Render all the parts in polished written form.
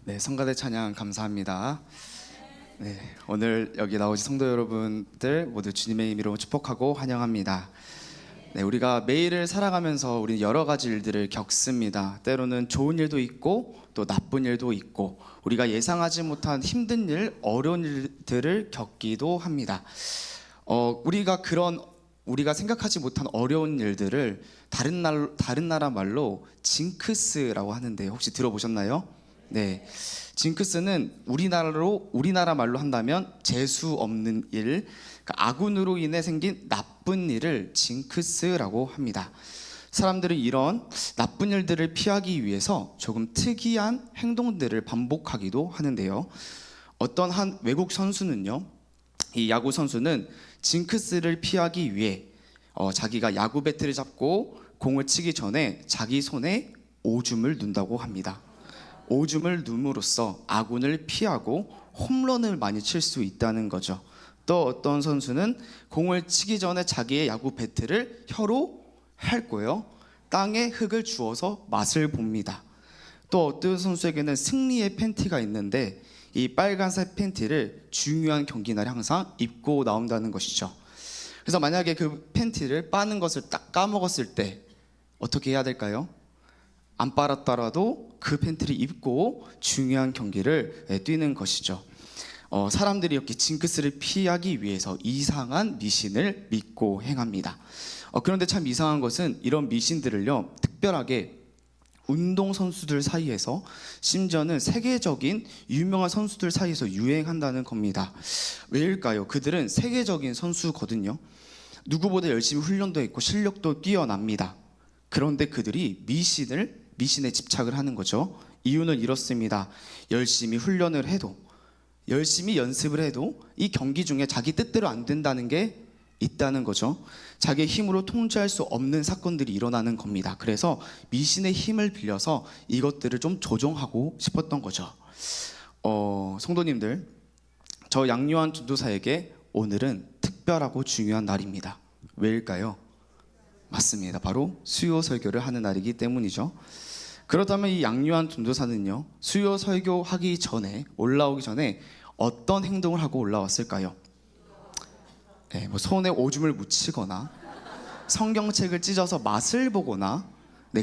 네, 성가대 찬양 감사합니다. 네, 오늘 여기 나오신 성도 여러분들 모두 주님의 이름으로 축복하고 환영합니다. 네, 우리가 매일을 살아가면서 우리 여러 가지 일들을 겪습니다. 때로는 좋은 일도 있고 또 나쁜 일도 있고 우리가 예상하지 못한 힘든 일, 어려운 일들을 겪기도 합니다. 우리가 생각하지 못한 어려운 일들을 다른 나라 말로 징크스라고 하는데 혹시 들어보셨나요? 네, 징크스는 우리나라 말로 한다면 재수 없는 일, 그러니까 아군으로 인해 생긴 나쁜 일을 징크스라고 합니다. 사람들은 이런 나쁜 일들을 피하기 위해서 조금 특이한 행동들을 반복하기도 하는데요. 어떤 한 외국 선수는요, 이 야구 선수는 징크스를 피하기 위해 자기가 야구 배트를 잡고 공을 치기 전에 자기 손에 오줌을 둔다고 합니다. 오줌을 눔으로써 아군을 피하고 홈런을 많이 칠 수 있다는 거죠. 또 어떤 선수는 공을 치기 전에 자기의 야구 배트를 혀로 핥고요, 땅에 흙을 주워서 맛을 봅니다. 또 어떤 선수에게는 승리의 팬티가 있는데 이 빨간색 팬티를 중요한 경기 날 항상 입고 나온다는 것이죠. 그래서 만약에 그 팬티를 빠는 것을 딱 까먹었을 때 어떻게 해야 될까요? 안 빨았더라도 그 팬티를 입고 중요한 경기를 뛰는 것이죠. 사람들이 이렇게 징크스를 피하기 위해서 이상한 미신을 믿고 행합니다. 그런데 참 이상한 것은 이런 미신들을요, 특별하게 운동선수들 사이에서, 심지어는 세계적인 유명한 선수들 사이에서 유행한다는 겁니다. 왜일까요? 그들은 세계적인 선수거든요. 누구보다 열심히 훈련도 했고 실력도 뛰어납니다. 그런데 그들이 미신에 집착을 하는 거죠. 이유는 이렇습니다. 열심히 훈련을 해도, 열심히 연습을 해도 이 경기 중에 자기 뜻대로 안 된다는 게 있다는 거죠. 자기의 힘으로 통제할 수 없는 사건들이 일어나는 겁니다. 그래서 미신의 힘을 빌려서 이것들을 좀 조정하고 싶었던 거죠. 성도님들, 저 양요한 전도사에게 오늘은 특별하고 중요한 날입니다. 왜일까요? 맞습니다. 바로 수요 설교를 하는 날이기 때문이죠. 그렇다면 이 양요한 전도사는요, 수요 설교하기 전에, 올라오기 전에 어떤 행동을 하고 올라왔을까요? 네, 손에 오줌을 묻히거나 성경책을 찢어서 맛을 보거나,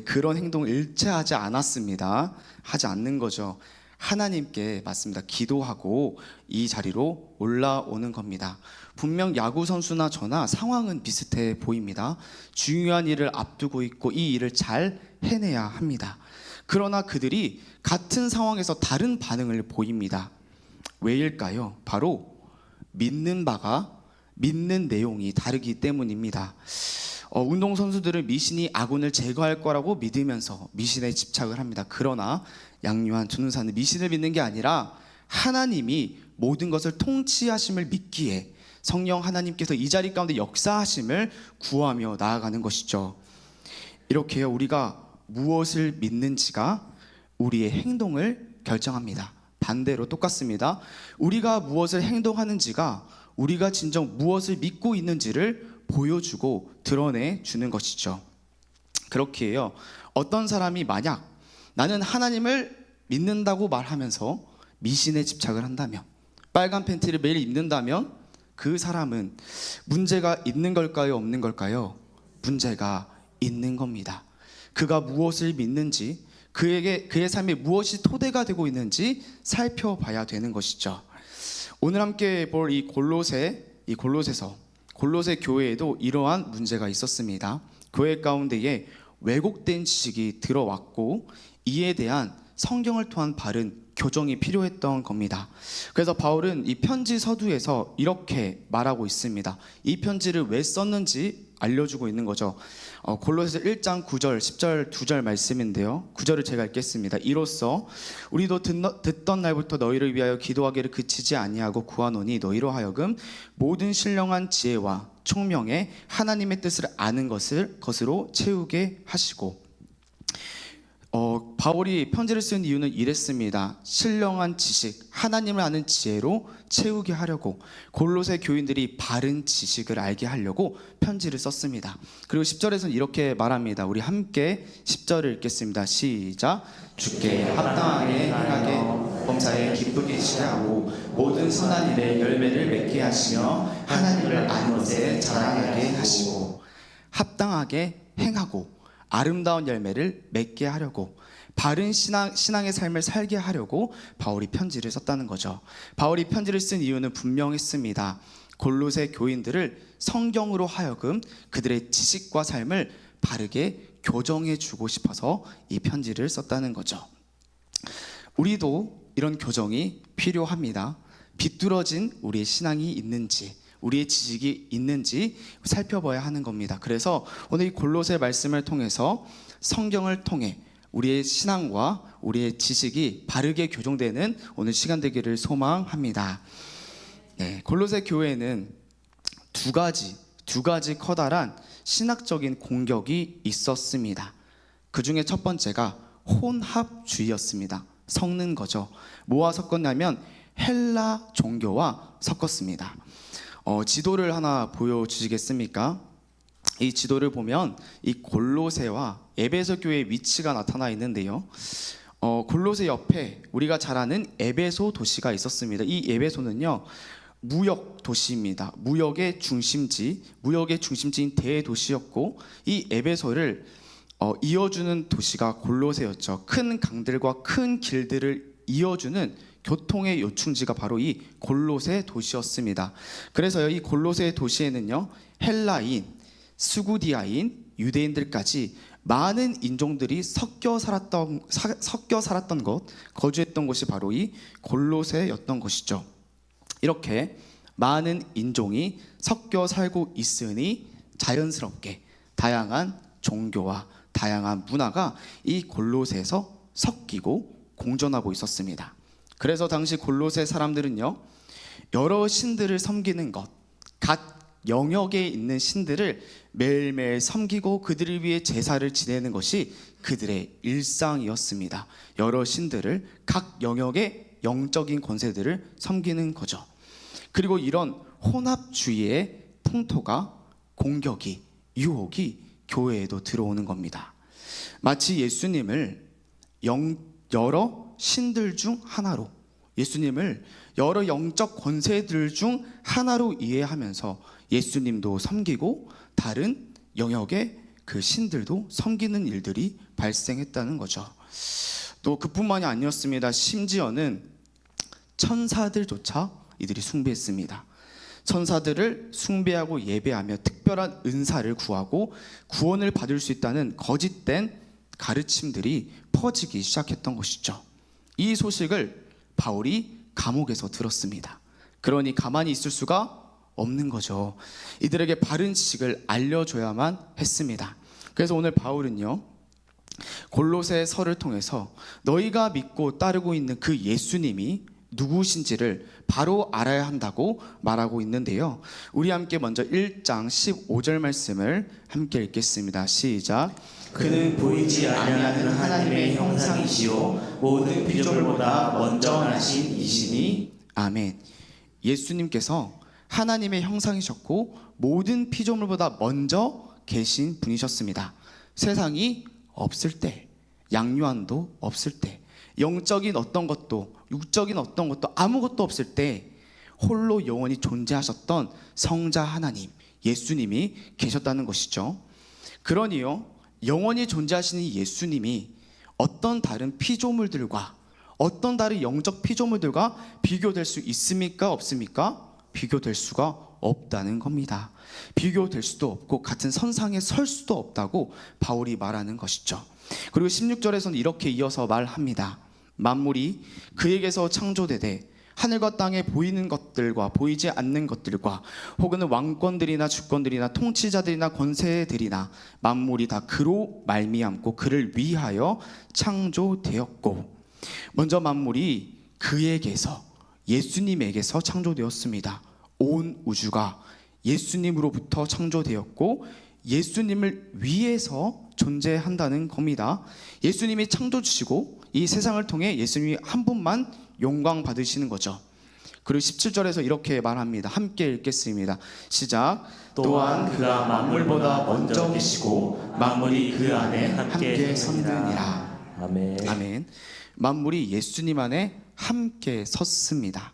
그런 행동을 일체하지 않았습니다. 하지 않는 거죠. 하나님께 맞습니다. 기도하고 이 자리로 올라오는 겁니다. 분명 야구 선수나 저나 상황은 비슷해 보입니다. 중요한 일을 앞두고 있고 이 일을 잘 해내야 합니다. 그러나 그들이 같은 상황에서 다른 반응을 보입니다. 왜일까요? 바로 믿는 내용이 다르기 때문입니다. 운동선수들은 미신이 아군을 제거할 거라고 믿으면서 미신에 집착을 합니다. 그러나 양요한 전도사는 미신을 믿는 게 아니라 하나님이 모든 것을 통치하심을 믿기에 성령 하나님께서 이 자리 가운데 역사하심을 구하며 나아가는 것이죠. 이렇게요, 우리가 무엇을 믿는지가 우리의 행동을 결정합니다. 반대로 똑같습니다. 우리가 무엇을 행동하는지가 우리가 진정 무엇을 믿고 있는지를 보여주고 드러내주는 것이죠. 그렇게 해요, 어떤 사람이 만약 나는 하나님을 믿는다고 말하면서 미신에 집착을 한다면, 빨간 팬티를 매일 입는다면 그 사람은 문제가 있는 걸까요? 없는 걸까요? 문제가 있는 겁니다. 그가 무엇을 믿는지, 그의 삶에 무엇이 토대가 되고 있는지 살펴봐야 되는 것이죠. 오늘 함께 볼 이 골로새 교회에도 이러한 문제가 있었습니다. 교회 가운데에 왜곡된 지식이 들어왔고 이에 대한 성경을 통한 바른 교정이 필요했던 겁니다. 그래서 바울은 이 편지 서두에서 이렇게 말하고 있습니다. 이 편지를 왜 썼는지 알려주고 있는 거죠. 골로새서 1장 9절 10절 2절 말씀인데요, 9절을 제가 읽겠습니다. 이로써 우리도 듣던 날부터 너희를 위하여 기도하기를 그치지 아니하고 구하노니 너희로 하여금 모든 신령한 지혜와 총명에 하나님의 뜻을 아는 것으로 채우게 하시고, 바울이 편지를 쓴 이유는 이랬습니다. 신령한 지식, 하나님을 아는 지혜로 채우게 하려고, 골로새 교인들이 바른 지식을 알게 하려고 편지를 썼습니다. 그리고 10절에서는 이렇게 말합니다. 우리 함께 10절을 읽겠습니다. 시작. 주께 합당하게 행하게 자에 기쁘게 지게 하고 모든 선한 일에 열매를 맺게 하시며 하나님을 아는 것에 자랑하게 하시고 합당하게 행하고 아름다운 열매를 맺게 하려고 바른 신앙의 삶을 살게 하려고 바울이 편지를 썼다는 거죠. 바울이 편지를 쓴 이유는 분명했습니다. 골로새 교인들을 성경으로 하여금 그들의 지식과 삶을 바르게 교정해 주고 싶어서 이 편지를 썼다는 거죠. 우리도 이런 교정이 필요합니다. 비뚤어진 우리의 신앙이 있는지, 우리의 지식이 있는지 살펴봐야 하는 겁니다. 그래서 오늘 이 골로새 말씀을 통해서 성경을 통해 우리의 신앙과 우리의 지식이 바르게 교정되는 오늘 시간 되기를 소망합니다. 네, 골로새 교회에는 두 가지 커다란 신학적인 공격이 있었습니다. 그 중에 첫 번째가 혼합주의였습니다. 섞는 거죠. 뭐와 섞었냐면 헬라 종교와 섞었습니다. 지도를 하나 보여주시겠습니까? 이 지도를 보면 이 골로새와 에베소 교회의 위치가 나타나 있는데요. 골로새 옆에 우리가 잘 아는 에베소 도시가 있었습니다. 이 에베소는요, 무역 도시입니다. 무역의 중심지인 대도시였고, 이 에베소를 이어주는 도시가 골로새였죠. 큰 강들과 큰 길들을 이어주는 교통의 요충지가 바로 이 골로새 도시였습니다. 그래서 이 골로새 도시에는요, 헬라인, 스구디아인, 유대인들까지 많은 인종들이 섞여 살았던 것, 거주했던 곳이 바로 이 골로새였던 것이죠. 이렇게 많은 인종이 섞여 살고 있으니 자연스럽게 다양한 종교와 다양한 문화가 이 골로새에서 섞이고 공존하고 있었습니다. 그래서 당시 골로새 사람들은요, 여러 신들을 섬기는 것, 각 영역에 있는 신들을 매일매일 섬기고 그들을 위해 제사를 지내는 것이 그들의 일상이었습니다. 여러 신들을, 각 영역의 영적인 권세들을 섬기는 거죠. 그리고 이런 혼합주의의 풍토가, 공격이, 유혹이 교회에도 들어오는 겁니다. 마치 예수님을 여러 신들 중 하나로, 예수님을 여러 영적 권세들 중 하나로 이해하면서 예수님도 섬기고 다른 영역의 그 신들도 섬기는 일들이 발생했다는 거죠. 또 그뿐만이 아니었습니다. 심지어는 천사들조차 이들이 숭배했습니다. 천사들을 숭배하고 예배하며 특별한 은사를 구하고 구원을 받을 수 있다는 거짓된 가르침들이 퍼지기 시작했던 것이죠. 이 소식을 바울이 감옥에서 들었습니다. 그러니 가만히 있을 수가 없는 거죠. 이들에게 바른 지식을 알려줘야만 했습니다. 그래서 오늘 바울은요, 골로새서를 통해서 너희가 믿고 따르고 있는 그 예수님이 누구신지를 바로 알아야 한다고 말하고 있는데요. 우리 함께 먼저 1장 15절 말씀을 함께 읽겠습니다. 시작. 그는 보이지 아니하는 하나님의 형상이시요 모든 피조물보다 먼저 나신 이시니. 아멘. 예수님께서 하나님의 형상이셨고 모든 피조물보다 먼저 계신 분이셨습니다. 세상이 없을 때, 양육안도 없을 때, 영적인 어떤 것도, 육적인 어떤 것도 아무것도 없을 때 홀로 영원히 존재하셨던 성자 하나님, 예수님이 계셨다는 것이죠. 그러니요, 영원히 존재하시는 예수님이 어떤 다른 피조물들과, 어떤 다른 영적 피조물들과 비교될 수 있습니까? 없습니까? 비교될 수가 없다는 겁니다. 비교될 수도 없고 같은 선상에 설 수도 없다고 바울이 말하는 것이죠. 그리고 16절에서는 이렇게 이어서 말합니다. 만물이 그에게서 창조되되 하늘과 땅에 보이는 것들과 보이지 않는 것들과 혹은 왕권들이나 주권들이나 통치자들이나 권세들이나 만물이 다 그로 말미암고 그를 위하여 창조되었고, 먼저 만물이 그에게서, 예수님에게서 창조되었습니다. 온 우주가 예수님으로부터 창조되었고 예수님을 위해서 존재한다는 겁니다. 예수님이 창조주시고 이 세상을 통해 예수님이 한 분만 영광 받으시는 거죠. 그리고 17절에서 이렇게 말합니다. 함께 읽겠습니다. 시작. 또한 그가 만물보다 먼저 계시고 만물이 그 안에 함께 섰느니라. 아멘. 아멘. 만물이 예수님 안에 함께 섰습니다.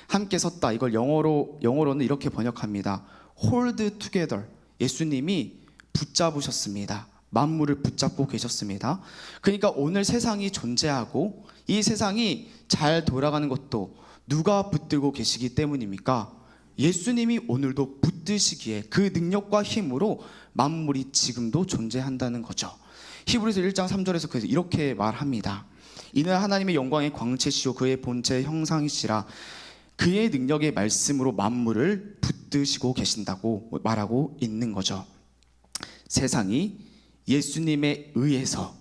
함께 섰다. 이걸 영어로는 이렇게 번역합니다. hold together. 예수님이 붙잡으셨습니다. 만물을 붙잡고 계셨습니다. 그러니까 오늘 세상이 존재하고 이 세상이 잘 돌아가는 것도 누가 붙들고 계시기 때문입니까? 예수님이 오늘도 붙드시기에 그 능력과 힘으로 만물이 지금도 존재한다는 거죠. 히브리서 1장 3절에서 그래서 이렇게 말합니다. 이는 하나님의 영광의 광채시요 그의 본체의 형상이시라. 그의 능력의 말씀으로 만물을 붙드시고 계신다고 말하고 있는 거죠. 세상이 예수님에 의해서,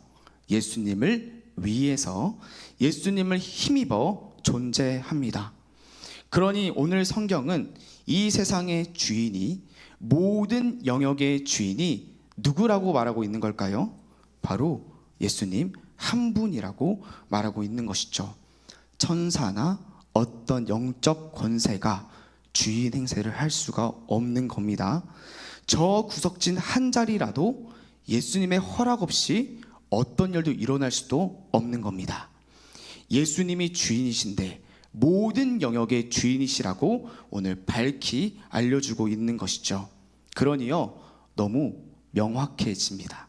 예수님을 위해서, 예수님을 힘입어 존재합니다. 그러니 오늘 성경은 이 세상의 주인이, 모든 영역의 주인이 누구라고 말하고 있는 걸까요? 바로 예수님 한 분이라고 말하고 있는 것이죠. 천사나 어떤 영적 권세가 주인 행세를 할 수가 없는 겁니다. 저 구석진 한 자리라도 예수님의 허락 없이 어떤 일도 일어날 수도 없는 겁니다. 예수님이 주인이신데 모든 영역의 주인이시라고 오늘 밝히 알려주고 있는 것이죠. 그러니요, 너무 명확해집니다.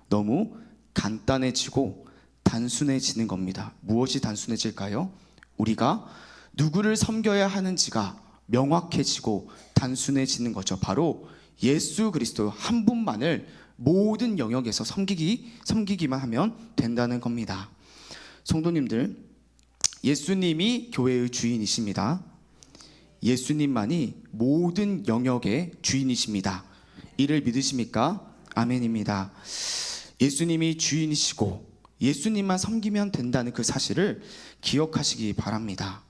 너무 간단해지고 단순해지는 겁니다. 무엇이 단순해질까요? 우리가 누구를 섬겨야 하는지가 명확해지고 단순해지는 거죠. 바로 예수 그리스도 한 분만을 모든 영역에서 섬기기만 하면 된다는 겁니다. 성도님들, 예수님이 교회의 주인이십니다. 예수님만이 모든 영역의 주인이십니다. 이를 믿으십니까? 아멘입니다. 예수님이 주인이시고 예수님만 섬기면 된다는 그 사실을 기억하시기 바랍니다.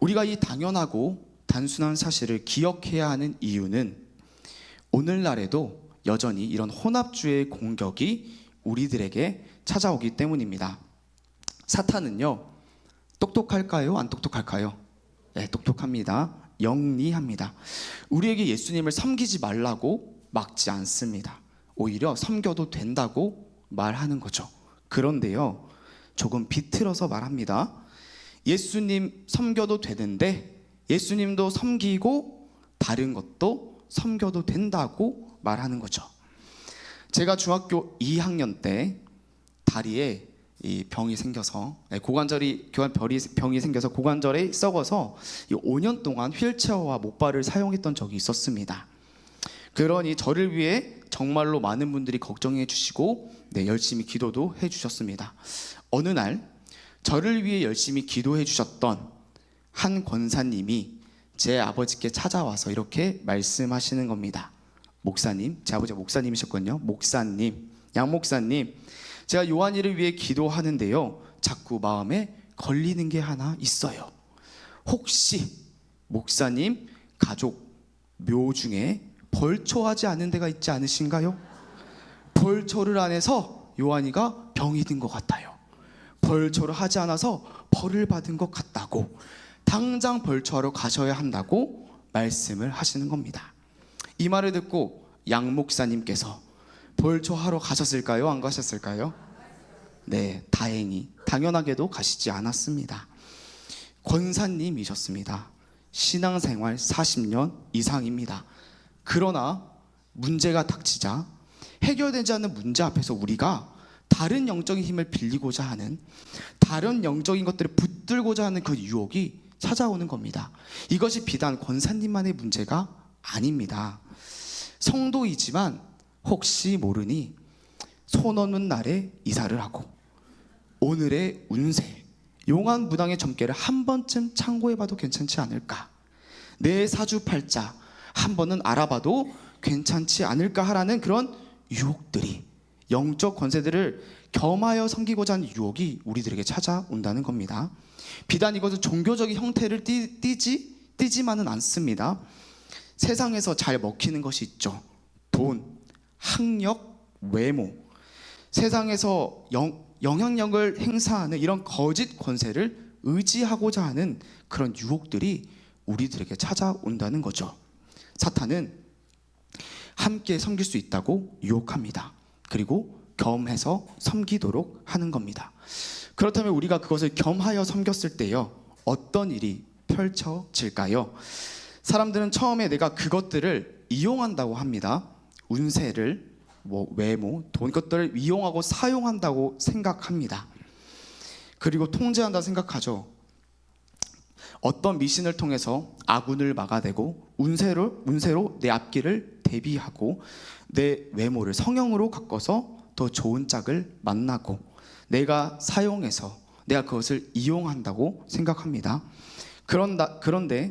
우리가 이 당연하고 단순한 사실을 기억해야 하는 이유는 오늘날에도 여전히 이런 혼합주의 공격이 우리들에게 찾아오기 때문입니다. 사탄은요, 똑똑할까요? 안 똑똑할까요? 네, 똑똑합니다. 영리합니다. 우리에게 예수님을 섬기지 말라고 막지 않습니다. 오히려 섬겨도 된다고 말하는 거죠. 그런데요, 조금 비틀어서 말합니다. 예수님 섬겨도 되는데 예수님도 섬기고 다른 것도 섬겨도 된다고 말하는 거죠. 제가 중학교 2학년 때 다리에 이 병이 생겨서 병이 생겨서 고관절에 썩어서 5년 동안 휠체어와 목발을 사용했던 적이 있었습니다. 그러니 저를 위해 정말로 많은 분들이 걱정해 주시고 열심히 기도도 해 주셨습니다. 어느 날 저를 위해 열심히 기도해 주셨던 한 권사님이 제 아버지께 찾아와서 이렇게 말씀하시는 겁니다. 목사님, 제 아버지가 목사님이셨거든요. 목사님, 양 목사님, 제가 요한이를 위해 기도하는데요, 자꾸 마음에 걸리는 게 하나 있어요. 혹시 목사님 가족 묘 중에 벌초하지 않은 데가 있지 않으신가요? 벌초를 안 해서 요한이가 병이 든 것 같아요. 벌초를 하지 않아서 벌을 받은 것 같다고, 당장 벌초하러 가셔야 한다고 말씀을 하시는 겁니다. 이 말을 듣고 양 목사님께서 벌초하러 가셨을까요? 안 가셨을까요? 네, 당연하게도 가시지 않았습니다. 권사님이셨습니다. 신앙생활 40년 이상입니다. 그러나 문제가 닥치자 해결되지 않는 문제 앞에서 우리가 다른 영적인 힘을 빌리고자 하는, 다른 영적인 것들을 붙들고자 하는 그 유혹이 찾아오는 겁니다. 이것이 비단 권사님만의 문제가 아닙니다. 성도이지만 혹시 모르니 손 없는 날에 이사를 하고 오늘의 운세, 용한 무당의 점괘를 한 번쯤 참고해봐도 괜찮지 않을까, 내 사주팔자 한 번은 알아봐도 괜찮지 않을까 하라는 그런 유혹들이, 영적 권세들을 겸하여 섬기고자 하는 유혹이 우리들에게 찾아온다는 겁니다. 비단 이것은 종교적인 형태를 띠지만은 않습니다. 세상에서 잘 먹히는 것이 있죠. 돈, 학력, 외모, 세상에서 영향력을 행사하는 이런 거짓 권세를 의지하고자 하는 그런 유혹들이 우리들에게 찾아온다는 거죠. 사탄은 함께 섬길 수 있다고 유혹합니다. 그리고 겸해서 섬기도록 하는 겁니다. 그렇다면 우리가 그것을 겸하여 섬겼을 때요, 어떤 일이 펼쳐질까요? 사람들은 처음에 내가 그것들을 이용한다고 합니다. 운세를, 외모, 돈, 것들을 이용하고 사용한다고 생각합니다. 그리고 통제한다 생각하죠. 어떤 미신을 통해서 아군을 막아내고 운세로 내 앞길을 대비하고 내 외모를 성형으로 바꿔서 더 좋은 짝을 만나고 내가 사용해서 내가 그것을 이용한다고 생각합니다. 그런데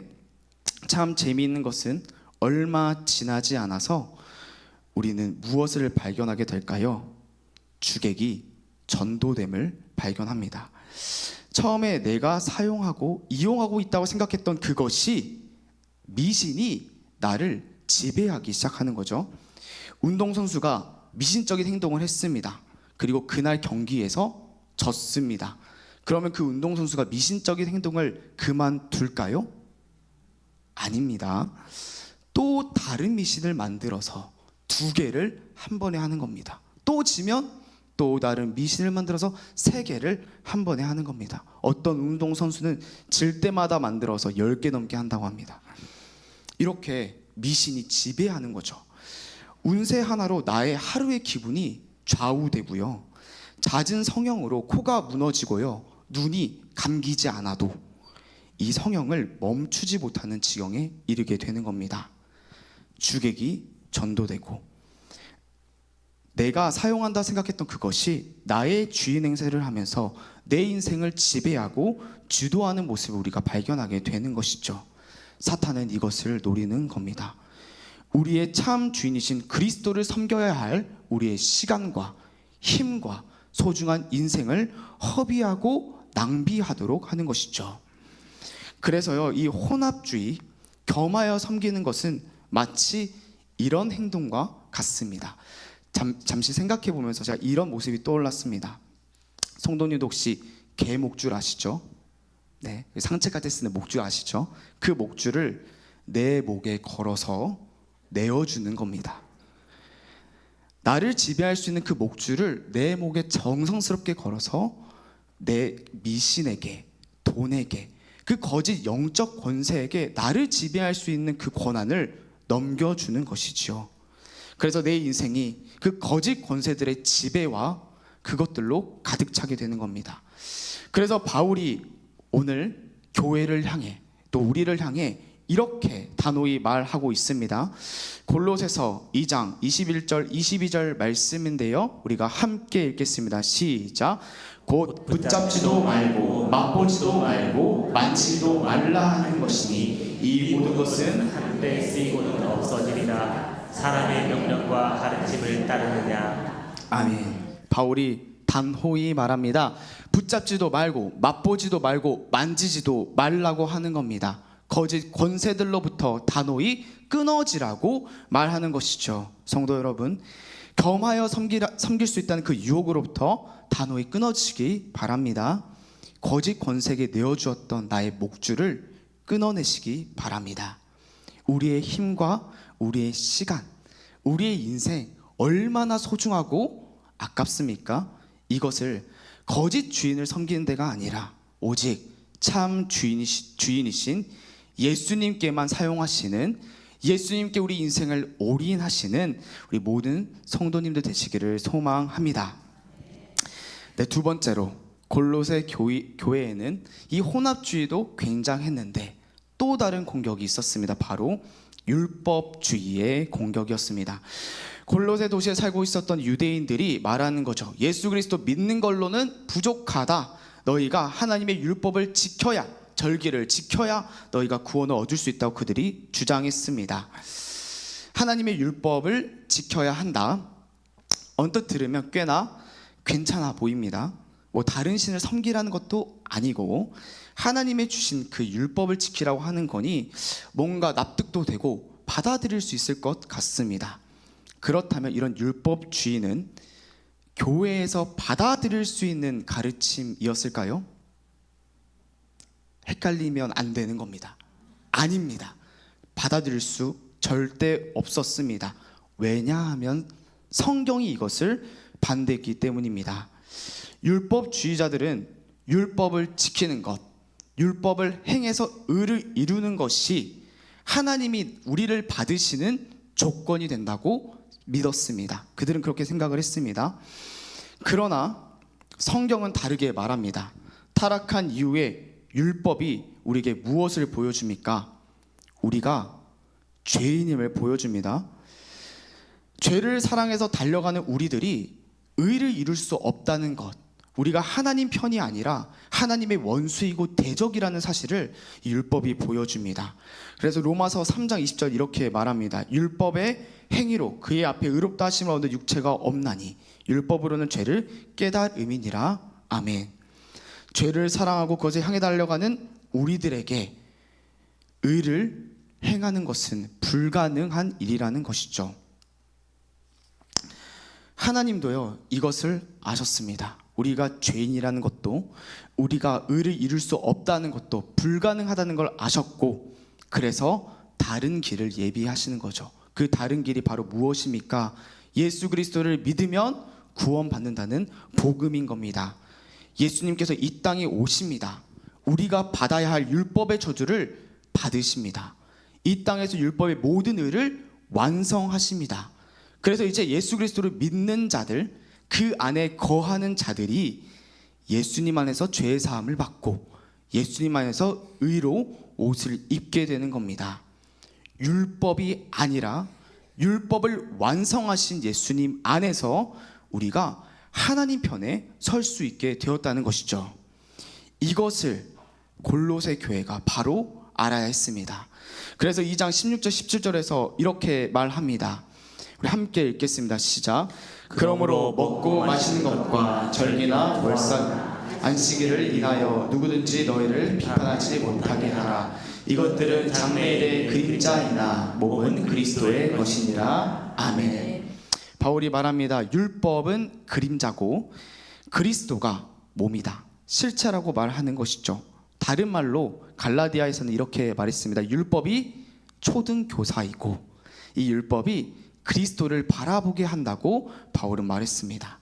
참 재미있는 것은 얼마 지나지 않아서 우리는 무엇을 발견하게 될까요? 주객이 전도됨을 발견합니다. 처음에 내가 사용하고 이용하고 있다고 생각했던 그것이 미신이 나를 지배하기 시작하는 거죠. 운동선수가 미신적인 행동을 했습니다. 그리고 그날 경기에서 졌습니다. 그러면 그 운동선수가 미신적인 행동을 그만둘까요? 아닙니다. 또 다른 미신을 만들어서 2개를 한 번에 하는 겁니다. 또 지면 또 다른 미신을 만들어서 3개를 한 번에 하는 겁니다. 어떤 운동선수는 질 때마다 만들어서 10개 넘게 한다고 합니다. 이렇게 미신이 지배하는 거죠. 운세 하나로 나의 하루의 기분이 좌우되고요, 잦은 성형으로 코가 무너지고요, 눈이 감기지 않아도 이 성형을 멈추지 못하는 지경에 이르게 되는 겁니다. 주객이 전도되고 내가 사용한다 생각했던 그것이 나의 주인 행세를 하면서 내 인생을 지배하고 주도하는 모습을 우리가 발견하게 되는 것이죠. 사탄은 이것을 노리는 겁니다. 우리의 참 주인이신 그리스도를 섬겨야 할 우리의 시간과 힘과 소중한 인생을 허비하고 낭비하도록 하는 것이죠. 그래서요, 이 혼합주의, 겸하여 섬기는 것은 마치 이런 행동과 같습니다. 잠시 생각해 보면서 제가 이런 모습이 떠올랐습니다. 성도님도 혹시 개 목줄 아시죠? 네, 상체갈 때 쓰는 목줄 아시죠? 그 목줄을 내 목에 걸어서 내어주는 겁니다. 나를 지배할 수 있는 그 목줄을 내 목에 정성스럽게 걸어서 내 미신에게, 돈에게, 그 거짓 영적 권세에게 나를 지배할 수 있는 그 권한을 넘겨주는 것이지요. 그래서 내 인생이 그 거짓 권세들의 지배와 그것들로 가득 차게 되는 겁니다. 그래서 바울이 오늘 교회를 향해, 또 우리를 향해 이렇게 단호히 말하고 있습니다. 골로새서 2장 21절 22절 말씀인데요, 우리가 함께 읽겠습니다. 시작. 곧 붙잡지도 말고 맛보지도 말고 만지지도 말라 하는 것이니 이 모든 것은 한때 쓰이고는 없어지리라. 사람의 명령과 가르침을 따르느냐. 아멘. 바울이 단호히 말합니다. 붙잡지도 말고 맛보지도 말고 만지지도 말라고 하는 겁니다. 거짓 권세들로부터 단호히 끊어지라고 말하는 것이죠. 성도 여러분, 겸하여 섬길 수 있다는 그 유혹으로부터 단호히 끊어지기 바랍니다. 거짓 권세에게 내어주었던 나의 목줄을 끊어내시기 바랍니다. 우리의 힘과 우리의 시간, 우리의 인생 얼마나 소중하고 아깝습니까? 이것을 거짓 주인을 섬기는 데가 아니라 오직 참 주인이신 예수님께만 사용하시는, 예수님께 우리 인생을 올인하시는 우리 모든 성도님들 되시기를 소망합니다. 네, 2번째로 골로새 교회에는 이 혼합주의도 굉장했는데 또 다른 공격이 있었습니다. 바로 율법주의의 공격이었습니다. 골로새 도시에 살고 있었던 유대인들이 말하는 거죠. 예수 그리스도 믿는 걸로는 부족하다. 너희가 하나님의 율법을 지켜야, 절기를 지켜야 너희가 구원을 얻을 수 있다고 그들이 주장했습니다. 하나님의 율법을 지켜야 한다. 언뜻 들으면 꽤나 괜찮아 보입니다. 다른 신을 섬기라는 것도 아니고 하나님의 주신 그 율법을 지키라고 하는 거니 뭔가 납득도 되고 받아들일 수 있을 것 같습니다. 그렇다면 이런 율법주의는 교회에서 받아들일 수 있는 가르침이었을까요? 헷갈리면 안 되는 겁니다. 아닙니다. 받아들일 수 절대 없었습니다. 왜냐하면 성경이 이것을 반대했기 때문입니다. 율법주의자들은 율법을 지키는 것, 율법을 행해서 의를 이루는 것이 하나님이 우리를 받으시는 조건이 된다고 믿었습니다. 그들은 그렇게 생각을 했습니다. 그러나 성경은 다르게 말합니다. 타락한 이후에 율법이 우리에게 무엇을 보여줍니까? 우리가 죄인임을 보여줍니다. 죄를 사랑해서 달려가는 우리들이 의를 이룰 수 없다는 것, 우리가 하나님 편이 아니라 하나님의 원수이고 대적이라는 사실을 이 율법이 보여줍니다. 그래서 로마서 3장 20절 이렇게 말합니다. 율법의 행위로 그의 앞에 의롭다 하심을 얻는 육체가 없나니 율법으로는 죄를 깨달음이니라. 아멘. 죄를 사랑하고 그것을 향해 달려가는 우리들에게 의를 행하는 것은 불가능한 일이라는 것이죠. 하나님도요, 이것을 아셨습니다. 우리가 죄인이라는 것도, 우리가 의를 이룰 수 없다는 것도 불가능하다는 걸 아셨고, 그래서 다른 길을 예비하시는 거죠. 그 다른 길이 바로 무엇입니까? 예수 그리스도를 믿으면 구원받는다는 복음인 겁니다. 예수님께서 이 땅에 오십니다. 우리가 받아야 할 율법의 저주를 받으십니다. 이 땅에서 율법의 모든 의를 완성하십니다. 그래서 이제 예수 그리스도를 믿는 자들, 그 안에 거하는 자들이 예수님 안에서 죄의 사함을 받고 예수님 안에서 의로 옷을 입게 되는 겁니다. 율법이 아니라 율법을 완성하신 예수님 안에서 우리가 하나님 편에 설 수 있게 되었다는 것이죠. 이것을 골로새 교회가 바로 알아야 했습니다. 그래서 2장 16절 17절에서 이렇게 말합니다. 우리 함께 읽겠습니다. 시작. 그러므로 먹고 마시는 것과 절기나 월삭 안식일을 인하여 누구든지 너희를 비판하지 못하게 하라. 이것들은 장래일의 그림자이나 몸은 그리스도의 것이니라. 아멘. 바울이 말합니다. 율법은 그림자고 그리스도가 몸이다, 실체라고 말하는 것이죠. 다른 말로 갈라디아에서는 이렇게 말했습니다. 율법이 초등교사이고 이 율법이 그리스도를 바라보게 한다고 바울은 말했습니다.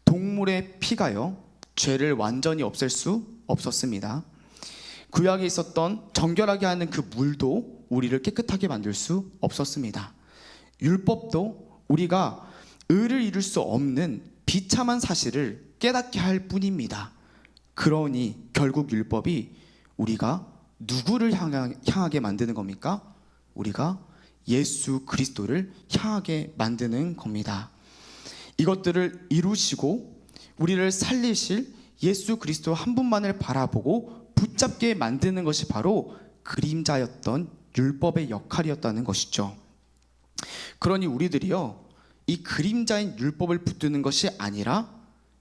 동물의 피가요, 죄를 완전히 없앨 수 없었습니다. 구약에 있었던 정결하게 하는 그 물도 우리를 깨끗하게 만들 수 없었습니다. 율법도 우리가 의를 이룰 수 없는 비참한 사실을 깨닫게 할 뿐입니다. 그러니 결국 율법이 우리가 누구를 향하게 만드는 겁니까? 우리가 예수 그리스도를 향하게 만드는 겁니다. 이것들을 이루시고 우리를 살리실 예수 그리스도 한 분만을 바라보고 붙잡게 만드는 것이 바로 그림자였던 율법의 역할이었다는 것이죠. 그러니 우리들이요, 이 그림자인 율법을 붙드는 것이 아니라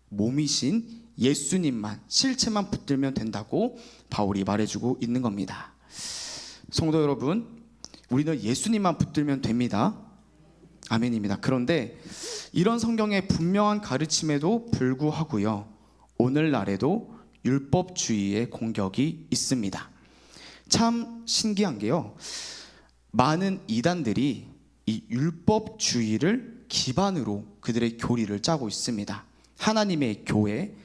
몸이신 예수님만, 실체만 붙들면 된다고 바울이 말해주고 있는 겁니다. 성도 여러분, 우리는 예수님만 붙들면 됩니다. 아멘입니다. 그런데 이런 성경의 분명한 가르침에도 불구하고요, 오늘날에도 율법주의의 공격이 있습니다. 참 신기한 게요, 많은 이단들이 이 율법주의를 기반으로 그들의 교리를 짜고 있습니다. 하나님의 교회,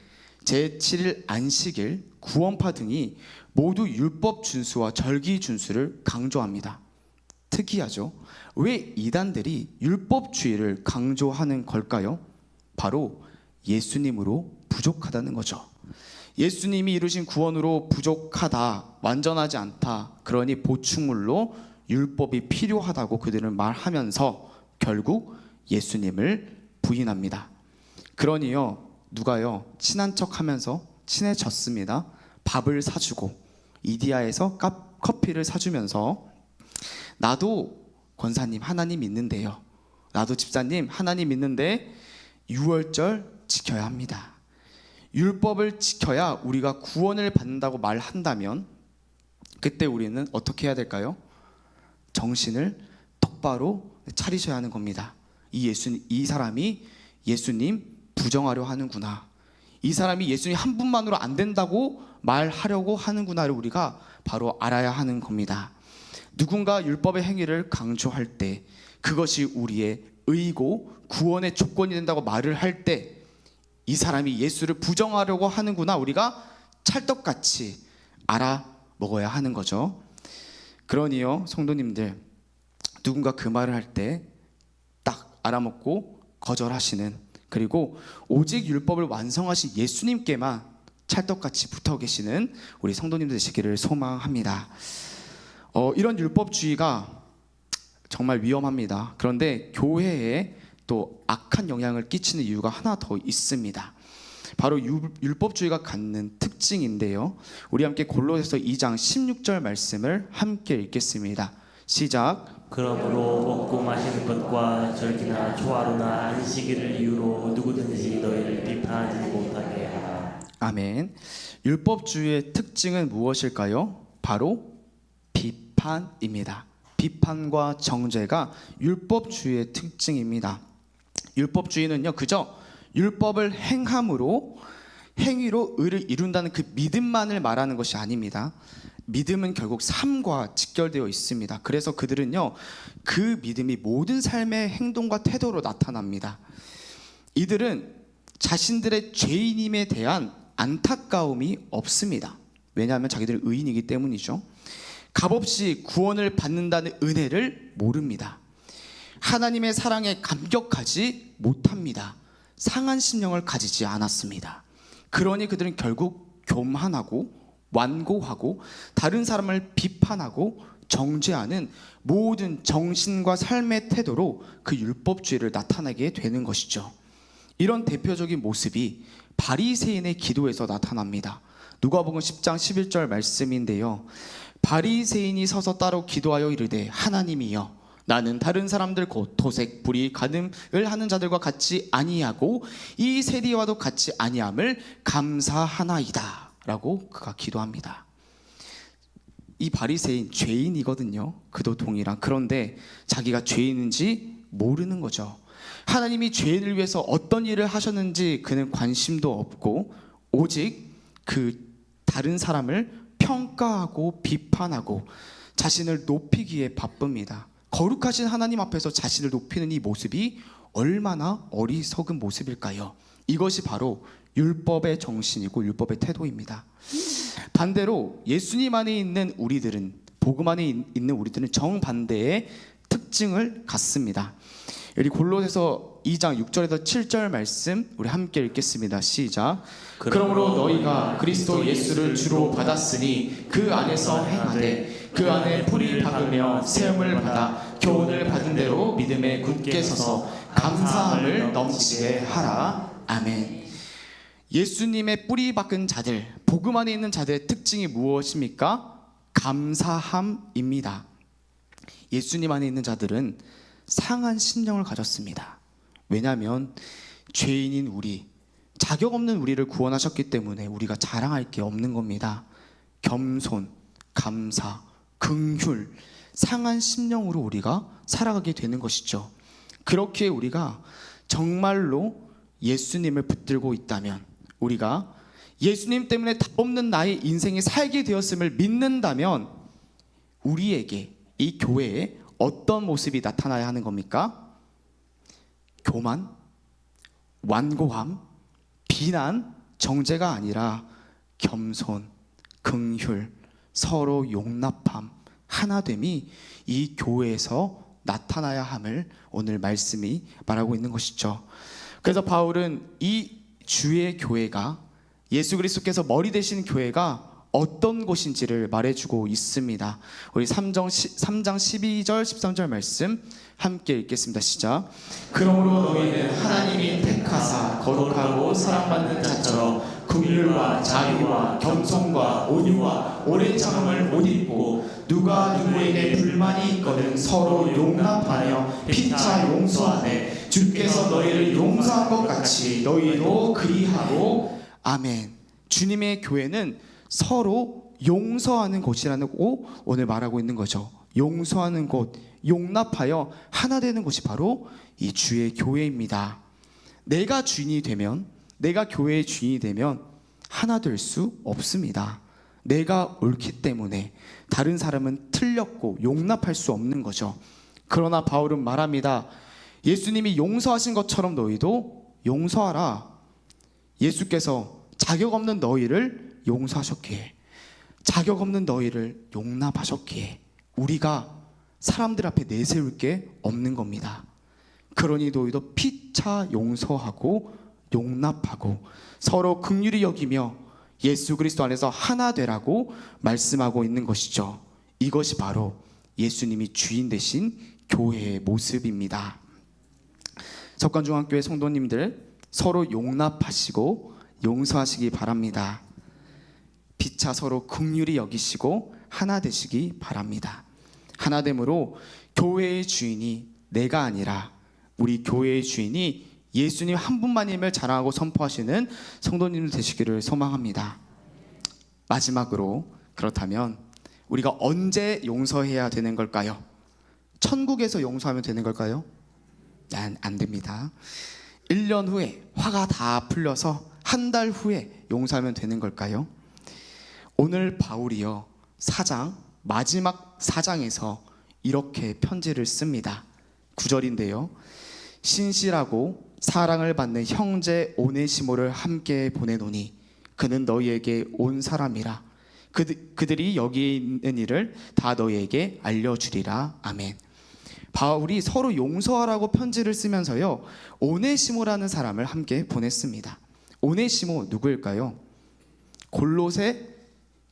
제7일 안식일, 구원파 등이 모두 율법 준수와 절기 준수를 강조합니다. 특이하죠? 왜 이단들이 율법주의를 강조하는 걸까요? 바로 예수님으로 부족하다는 거죠. 예수님이 이루신 구원으로 부족하다, 완전하지 않다, 그러니 보충물로 율법이 필요하다고 그들은 말하면서 결국 예수님을 부인합니다. 그러니요, 누가요, 친한 척하면서 친해졌습니다. 밥을 사주고 이디야에서 커피를 사주면서 나도 권사님 하나님 믿는데요, 나도 집사님 하나님 믿는데 유월절 지켜야 합니다. 율법을 지켜야 우리가 구원을 받는다고 말한다면 그때 우리는 어떻게 해야 될까요? 정신을 똑바로 차리셔야 하는 겁니다. 이 사람이 예수님 부정하려 하는구나, 이 사람이 예수님 한 분만으로 안 된다고 말하려고 하는구나를 우리가 바로 알아야 하는 겁니다. 누군가 율법의 행위를 강조할 때, 그것이 우리의 의고 구원의 조건이 된다고 말을 할 때, 이 사람이 예수를 부정하려고 하는구나 우리가 찰떡같이 알아 먹어야 하는 거죠. 그러니요 성도님들, 누군가 그 말을 할 때 딱 알아먹고 거절하시는, 그리고 오직 율법을 완성하신 예수님께만 찰떡같이 붙어 계시는 우리 성도님들 되시기를 소망합니다. 이런 율법주의가 정말 위험합니다. 그런데 교회에 또 악한 영향을 끼치는 이유가 하나 더 있습니다. 바로 율법주의가 갖는 특징인데요. 우리 함께 골로새서 2장 16절 말씀을 함께 읽겠습니다. 시작. 그러므로 먹고 마시는 것과 절기나 초하루나 안식일을 이유로 누구든지 너희를 비판하지 못하게 하라. 아멘. 율법주의의 특징은 무엇일까요? 바로 비판입니다. 비판과 정죄가 율법주의의 특징입니다. 율법주의는요, 그저 율법을 행함으로, 행위로 의를 이룬다는 그 믿음만을 말하는 것이 아닙니다. 믿음은 결국 삶과 직결되어 있습니다. 그래서 그들은요, 그 믿음이 모든 삶의 행동과 태도로 나타납니다. 이들은 자신들의 죄인임에 대한 안타까움이 없습니다. 왜냐하면 자기들은 의인이기 때문이죠. 값없이 구원을 받는다는 은혜를 모릅니다. 하나님의 사랑에 감격하지 못합니다. 상한 심령을 가지지 않았습니다. 그러니 그들은 결국 교만하고 완고하고 다른 사람을 비판하고 정죄하는 모든 정신과 삶의 태도로 그 율법주의를 나타내게 되는 것이죠. 이런 대표적인 모습이 바리새인의 기도에서 나타납니다. 누가복음 10장 11절 말씀인데요. 바리새인이 서서 따로 기도하여 이르되 하나님이여 나는 다른 사람들 곧 도색, 불의, 간음을 하는 자들과 같이 아니하고 이 세리와도 같이 아니함을 감사하나이다 라고 그가 기도합니다. 이 바리새인 죄인이거든요. 그도 동일한. 그런데 자기가 죄인인지 모르는 거죠. 하나님이 죄인을 위해서 어떤 일을 하셨는지 그는 관심도 없고 오직 그 다른 사람을 평가하고 비판하고 자신을 높이기에 바쁩니다. 거룩하신 하나님 앞에서 자신을 높이는 이 모습이 얼마나 어리석은 모습일까요? 이것이 바로 율법의 정신이고 율법의 태도입니다. 반대로 예수님 안에 있는 우리들은, 복음 안에 있는 우리들은 정반대의 특징을 갖습니다. 여기 골로새서 2장 6절에서 7절 말씀 우리 함께 읽겠습니다. 시작. 그러므로 너희가 그리스도 예수를 주로 받았으니 그 안에서 행하되 그 안에 풀이 박으며 세움을 받아 교훈을 받은 대로 믿음에 굳게 서서 감사함을 넘치게 하라. 아멘. 예수님의 뿌리 박은 자들, 복음 안에 있는 자들의 특징이 무엇입니까? 감사함입니다. 예수님 안에 있는 자들은 상한 심령을 가졌습니다. 왜냐하면 죄인인 우리, 자격 없는 우리를 구원하셨기 때문에 우리가 자랑할 게 없는 겁니다. 겸손, 감사, 긍휼, 상한 심령으로 우리가 살아가게 되는 것이죠. 그렇게 우리가 정말로 예수님을 붙들고 있다면, 우리가 예수님 때문에 답 없는 나의 인생이 살게 되었음을 믿는다면 우리에게, 이 교회에 어떤 모습이 나타나야 하는 겁니까? 교만, 완고함, 비난, 정죄가 아니라 겸손, 긍휼, 서로 용납함, 하나됨이 이 교회에서 나타나야 함을 오늘 말씀이 말하고 있는 것이죠. 그래서 바울은 이 주의 교회가, 예수 그리스도께서 머리 되신 교회가 어떤 곳인지를 말해주고 있습니다. 우리 3장 12절 13절 말씀 함께 읽겠습니다. 시작. 그러므로 너희는 하나님이 택하사 거룩하고 사랑받는 자처럼 긍휼과 자비와 겸손과 온유와 오래 참음을 못 입고 누가 누구에게 불만이 있거든 서로 용납하며 피차 용서하되 주께서 너희를 용서한 것 같이 너희도 그리하고. 아멘. 주님의 교회는 서로 용서하는 곳이라고 오늘 말하고 있는 거죠. 용서하는 곳, 용납하여 하나 되는 곳이 바로 이 주의 교회입니다. 내가 주인이 되면, 내가 교회의 주인이 되면 하나 될 수 없습니다. 내가 옳기 때문에 다른 사람은 틀렸고 용납할 수 없는 거죠. 그러나 바울은 말합니다. 예수님이 용서하신 것처럼 너희도 용서하라. 예수께서 자격 없는 너희를 용서하셨기에, 자격 없는 너희를 용납하셨기에 우리가 사람들 앞에 내세울 게 없는 겁니다. 그러니 너희도 피차 용서하고 용납하고 서로 긍휼히 여기며 예수 그리스도 안에서 하나 되라고 말씀하고 있는 것이죠. 이것이 바로 예수님이 주인 되신 교회의 모습입니다. 석관중앙교회 성도님들, 서로 용납하시고 용서하시기 바랍니다. 피차 서로 긍휼히 여기시고 하나 되시기 바랍니다. 하나됨으로 교회의 주인이 내가 아니라 우리 교회의 주인이 예수님 한 분만임을 자랑하고 선포하시는 성도님들 되시기를 소망합니다. 마지막으로, 그렇다면 우리가 언제 용서해야 되는 걸까요? 천국에서 용서하면 되는 걸까요? 안 됩니다. 1년 후에 화가 다 풀려서 한 달 후에 용서하면 되는 걸까요? 오늘 바울이요, 마지막 4장에서 이렇게 편지를 씁니다. 9절인데요. 신실하고 사랑을 받는 형제 오네시모를 함께 보내노니 그는 너희에게 온 사람이라. 그들이 여기 있는 일을 다 너희에게 알려주리라. 아멘. 바울이 서로 용서하라고 편지를 쓰면서요, 오네시모라는 사람을 함께 보냈습니다. 오네시모 누구일까요? 골로새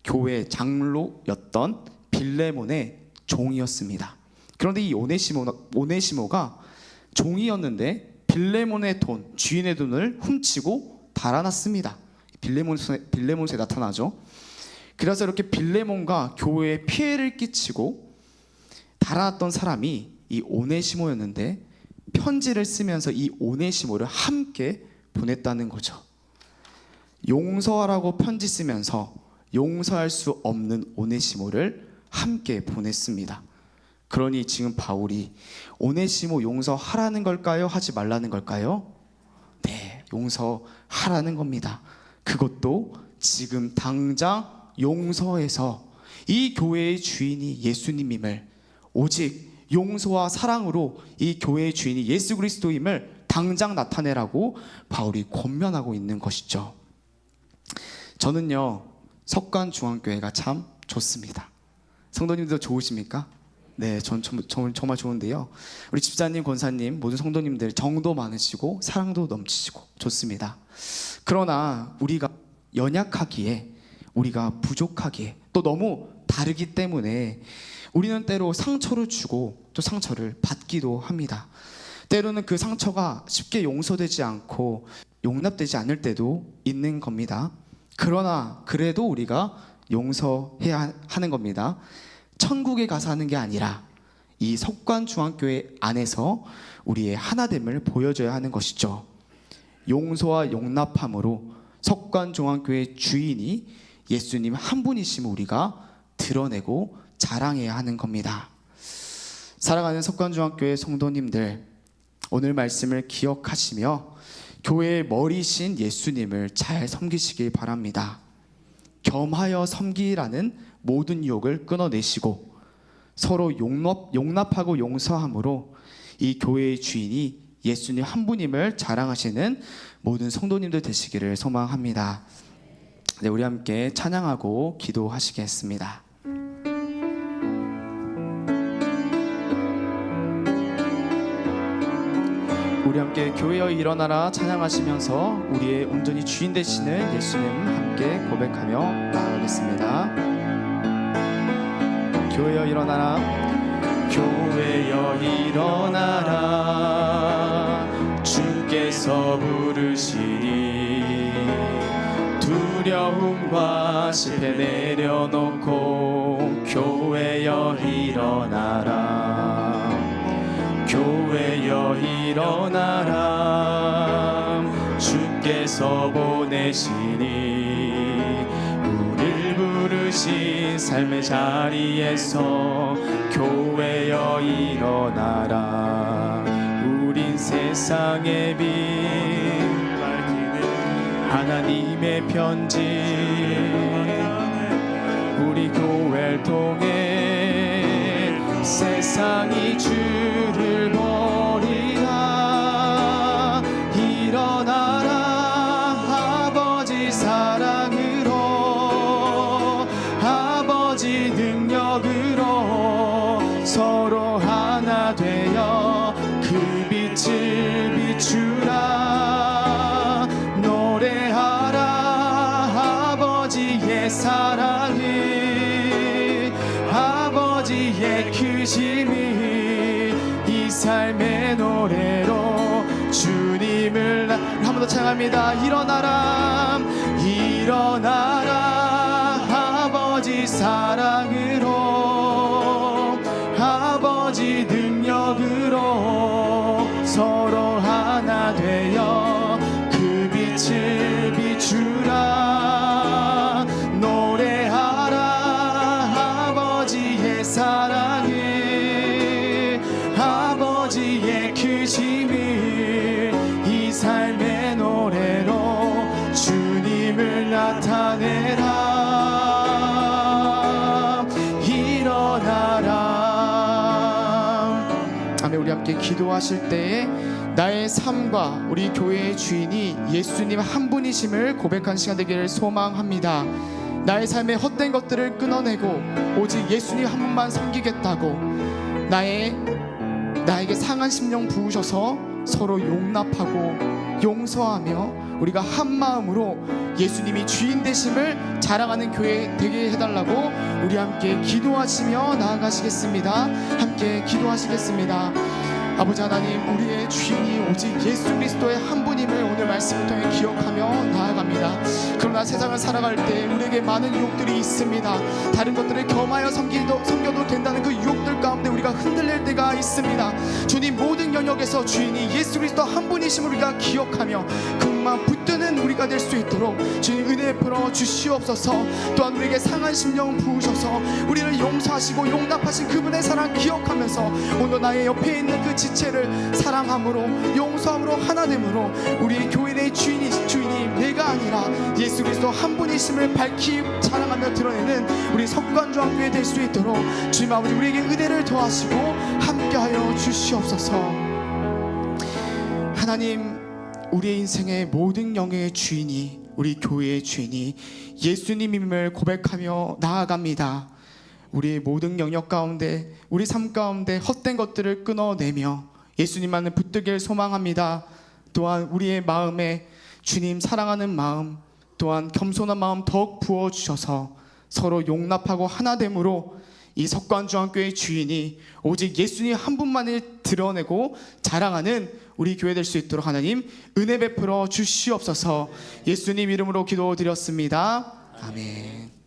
교회 장로였던 빌레몬의 종이었습니다. 그런데 이 오네시모가 종이었는데 빌레몬의 주인의 돈을 훔치고 달아났습니다. 빌레몬에 나타나죠. 그래서 이렇게 빌레몬과 교회에 피해를 끼치고 달아났던 사람이 이 오네시모였는데 편지를 쓰면서 이 오네시모를 함께 보냈다는 거죠. 용서하라고 편지 쓰면서 용서할 수 없는 오네시모를 함께 보냈습니다. 그러니 지금 바울이 오네시모 용서하라는 걸까요? 하지 말라는 걸까요? 네, 용서하라는 겁니다. 그것도 지금 당장 용서해서 이 교회의 주인이 예수님임을, 오직 용서와 사랑으로 이 교회의 주인이 예수 그리스도임을 당장 나타내라고 바울이 권면하고 있는 것이죠. 저는요, 석관중앙교회가 참 좋습니다. 성도님들 좋으십니까? 네, 전 정말 좋은데요, 우리 집사님, 권사님, 모든 성도님들 정도 많으시고 사랑도 넘치시고 좋습니다. 그러나 우리가 연약하기에, 우리가 부족하기에, 또 너무 다르기 때문에 우리는 때로 상처를 주고 또 상처를 받기도 합니다. 때로는 그 상처가 쉽게 용서되지 않고 용납되지 않을 때도 있는 겁니다. 그러나 그래도 우리가 용서해야 하는 겁니다. 천국에 가서 하는 게 아니라 이 석관중앙교회 안에서 우리의 하나됨을 보여줘야 하는 것이죠. 용서와 용납함으로 석관중앙교회 주인이 예수님 한 분이심을 우리가 드러내고 자랑해야 하는 겁니다. 사랑하는 석관중앙교회 성도님들, 오늘 말씀을 기억하시며 교회의 머리신 예수님을 잘 섬기시길 바랍니다. 겸하여 섬기라는 모든 유혹을 끊어내시고 서로 용납하고 용서함으로 이 교회의 주인이 예수님 한 분임을 자랑하시는 모든 성도님들 되시기를 소망합니다. 네, 우리 함께 찬양하고 기도하시겠습니다. 우리 함께 교회여 일어나라 찬양하시면서 우리의 온전히 주인 되시는 예수님 함께 고백하며 나아가겠습니다. 교회여 일어나라, 교회여 일어나라, 주께서 부르시니 두려움과 실패 내려놓고 교회여 일어나라, 교회여 일어나라, 주께서 보내시니 우릴 부르신 삶의 자리에서 교회여 일어나라. 우린 세상의 빛 밝히는 하나님의 편지, 우리 교회를 통해 세상이 주를 버리라. 일어나라, 크심이 이 삶의 노래로 주님을 한 번 더 찬양합니다. 일어나라 일어나라 아버지 사랑으로 아버지 능력으로 서로 하나 되어 그 빛을 비추라 노래하라 아버지의 사랑을 아버지의 크심을 이 삶의 노래로 주님을 나타내라 일어나라. 아멘. 우리 함께 기도하실 때에 나의 삶과 우리 교회의 주인이 예수님 한 분이심을 고백한 시간 되기를 소망합니다. 나의 삶의 헛된 것들을 끊어내고 오직 예수님 한 분만 섬기겠다고 나에게 상한 심령 부으셔서 서로 용납하고 용서하며 우리가 한 마음으로 예수님이 주인 되심을 자랑하는 교회 되게 해달라고 우리 함께 기도하시며 나아가시겠습니다. 함께 기도하시겠습니다. 아버지 하나님, 우리의 주인이 오직 예수 그리스도의 한 분임을 오늘 말씀을 통해 기억하며 나아갑니다. 그러나 세상을 살아갈 때 우리에게 많은 유혹들이 있습니다. 다른 것들을 겸하여 섬겨도 된다는 그 유혹들 가운데 우리가 흔들릴 때가 있습니다. 주님, 모든 영역에서 주인이 예수 그리스도 한 분이심을 우리가 기억하며 그만 붙드는 우리가 될 수 있도록 주님 은혜 베풀어 주시옵소서. 또한 우리에게 상한 심령 부으셔서 우리를 용서하시고 용납하신 그분의 사랑 기억하면서 오늘 나의 옆에 있는 그 지체를 사랑함으로 용서함으로 하나됨으로 우리의 교회 내 주인이 내가 아니라 예수 그리스도 한 분이심을 밝히 자랑하며 드러내는 우리 석관중앙교회 될 수 있도록 주님 아버지 우리에게 은혜를 더하시고 함께하여 주시옵소서. 하나님, 우리의 인생의 모든 영예의 주인이 우리 교회의 주인이 예수님임을 고백하며 나아갑니다. 우리의 모든 영역 가운데 우리 삶 가운데 헛된 것들을 끊어내며 예수님만을 붙들길 소망합니다. 또한 우리의 마음에 주님 사랑하는 마음 또한 겸손한 마음 더욱 부어주셔서 서로 용납하고 하나됨으로 이 석관중앙교회의 주인이 오직 예수님 한 분만을 드러내고 자랑하는 우리 교회 될 수 있도록 하나님 은혜 베풀어 주시옵소서. 예수님 이름으로 기도드렸습니다. 아멘.